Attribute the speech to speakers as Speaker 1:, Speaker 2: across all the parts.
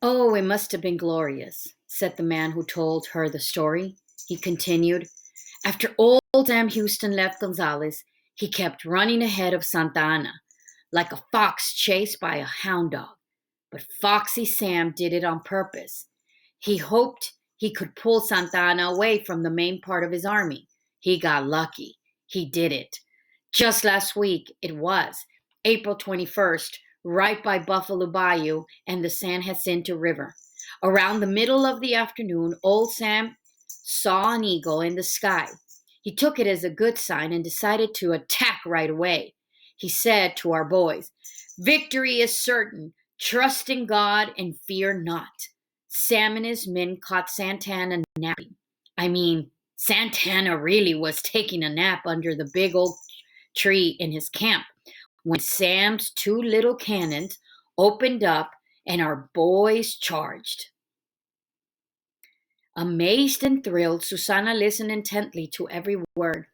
Speaker 1: Oh, it must have been glorious, said the man who told her the story. He continued, after old Sam Houston left Gonzales, he kept running ahead of Santa Ana, like a fox chased by a hound dog. But Foxy Sam did it on purpose. He hoped he could pull Santa Ana away from the main part of his army. He got lucky. He did it. Just last week, it was April 21st, right by Buffalo Bayou and the San Jacinto River. Around the middle of the afternoon, old Sam saw an eagle in the sky. He took it as a good sign and decided to attack right away. He said to our boys, victory is certain. Trust in God and fear not. Sam and his men caught Santana napping. I mean, Santana really was taking a nap under the big oak tree in his camp when Sam's two little cannons opened up and our boys charged. Amazed and thrilled, Susanna listened intently to every word.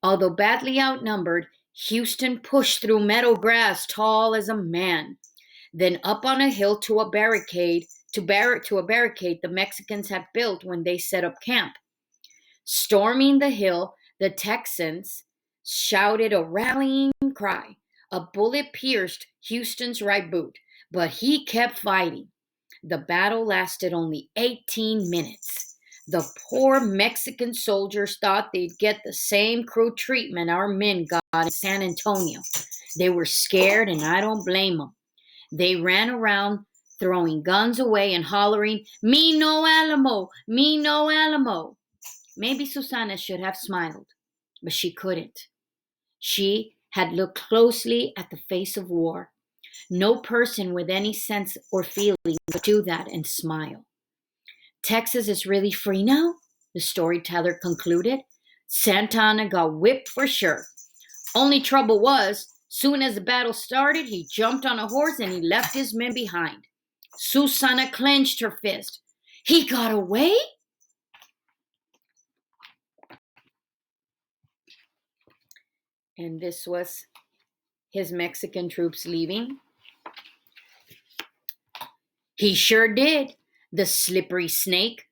Speaker 1: Although badly outnumbered, Houston pushed through meadow grass tall as a man, then up on a hill to a barricade the Mexicans had built when they set up camp. Storming the hill, the Texans shouted a rallying cry. A bullet pierced Houston's right boot, but he kept fighting. The battle lasted only 18 minutes. The poor Mexican soldiers thought they'd get the same cruel treatment our men got in San Antonio. They were scared, and I don't blame them. They ran around throwing guns away and hollering, "Me no Alamo! Me no Alamo!" Maybe Susanna should have smiled, but she couldn't. She had looked closely at the face of war. No person with any sense or feeling could do that and smile. Texas is really free now, the storyteller concluded. Santa Anna got whipped for sure. Only trouble was, soon as the battle started, he jumped on a horse and he left his men behind. Susanna clenched her fist. He got away? And this was his Mexican troops leaving. He sure did, the slippery snake,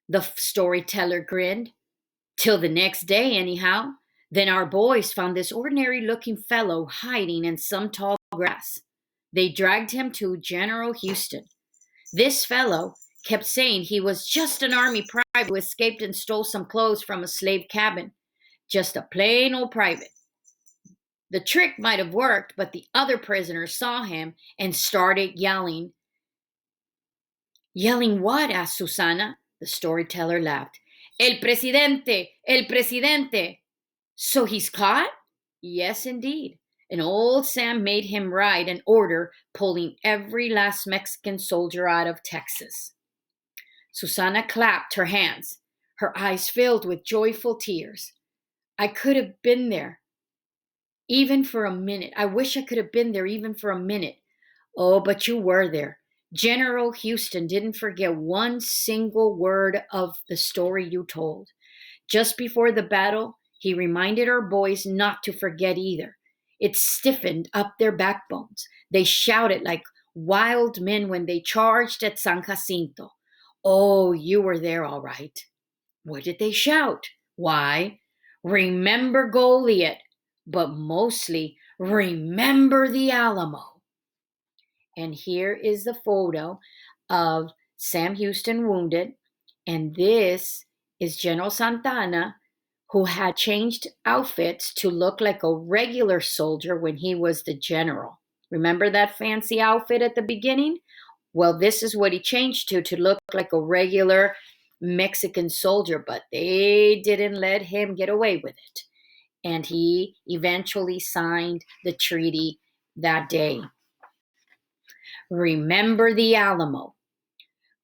Speaker 1: the storyteller grinned. Till the next day, anyhow. Then our boys found this ordinary looking fellow hiding in some tall grass. They dragged him to General Houston. This fellow kept saying he was just an army private who escaped and stole some clothes from a slave cabin. Just a plain old private. The trick might have worked, but the other prisoners saw him and started yelling. Yelling what? Asked Susanna. The storyteller laughed. El presidente! El presidente! So he's caught? Yes, indeed. And old Sam made him write an order pulling every last Mexican soldier out of Texas. Susanna clapped her hands, her eyes filled with joyful tears. I could have been there, even for a minute. I wish I could have been there even for a minute. Oh, but you were there. General Houston didn't forget one single word of the story you told. Just before the battle, he reminded our boys not to forget either. It stiffened up their backbones. They shouted like wild men when they charged at San Jacinto. Oh, you were there all right. What did they shout? Why, remember Goliad, but mostly remember the Alamo. And here is the photo of Sam Houston wounded. And this is General Santa Anna, who had changed outfits to look like a regular soldier when he was the general. Remember that fancy outfit at the beginning? Well, this is what he changed to look like a regular Mexican soldier, but they didn't let him get away with it. And he eventually signed the treaty that day. Remember the Alamo.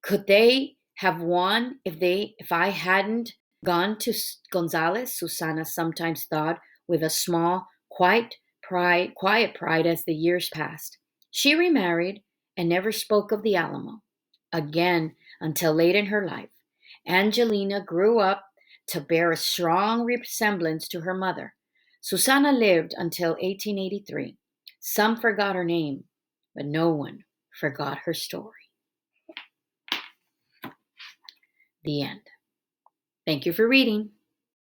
Speaker 1: Could they have won if I hadn't gone to Gonzales? Susanna sometimes thought with a small, quiet pride as the years passed. She remarried and never spoke of the Alamo again until late in her life. Angelina grew up to bear a strong resemblance to her mother. Susanna lived until 1883. Some forgot her name, but no one forgot her story. The end. Thank you for reading.